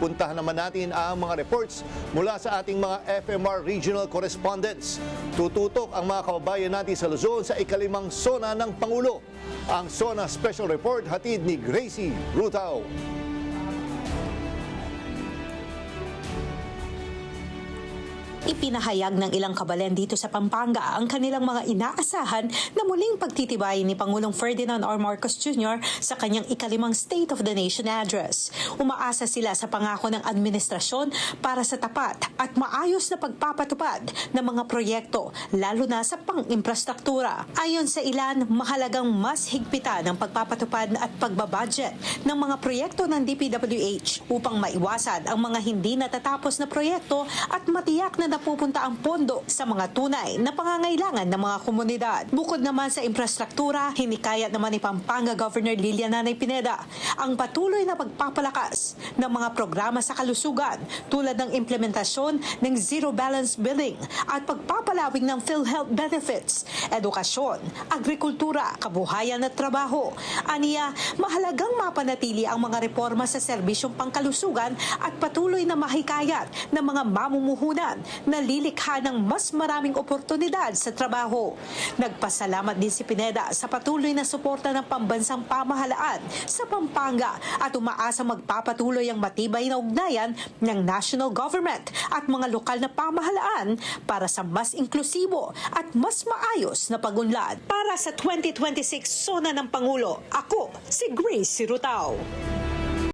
Puntahan naman natin ang mga reports mula sa ating mga FMR Regional Correspondents. Tututok ang mga kababayan natin sa Luzon sa ikalimang sona ng Pangulo. Ang Sona Special Report hatid ni Gracie Rutao. Ipinahayag ng ilang kabalen dito sa Pampanga ang kanilang mga inaasahan na muling pagtitibayin ni Pangulong Ferdinand R. Marcos Jr. sa kanyang ikalimang State of the Nation Address. Umaasa sila sa pangako ng administrasyon para sa tapat at maayos na pagpapatupad ng mga proyekto, lalo na sa pang-infrastruktura. Ayon sa ilan, mahalagang mas higpitan ang pagpapatupad at pagbabudget ng mga proyekto ng DPWH upang maiwasan ang mga hindi natatapos na proyekto at matiyak na napupunta ang pondo sa mga tunay na pangangailangan ng mga komunidad. Bukod naman sa infrastruktura, hinikayat naman ni Pampanga Governor Lilian Nanay Pineda ang patuloy na pagpapalakas ng mga programa sa kalusugan tulad ng implementasyon ng zero balance billing at pagpapalawig ng PhilHealth benefits, edukasyon, agrikultura, kabuhayan at trabaho. Aniya, mahalagang mapanatili ang mga reforma sa serbisyong pangkalusugan at patuloy na mahikayat ng mga mamumuhunan na lilikha ng mas maraming oportunidad sa trabaho. Nagpasalamat din si Pineda sa patuloy na suporta ng pambansang pamahalaan sa Pampanga at umaasa magpapatuloy ang matibay na ugnayan ng national government at mga lokal na pamahalaan para sa mas inklusibo at mas maayos na pag-unlad. Para sa 2026 Sona ng Pangulo, ako si Gracie Rutao.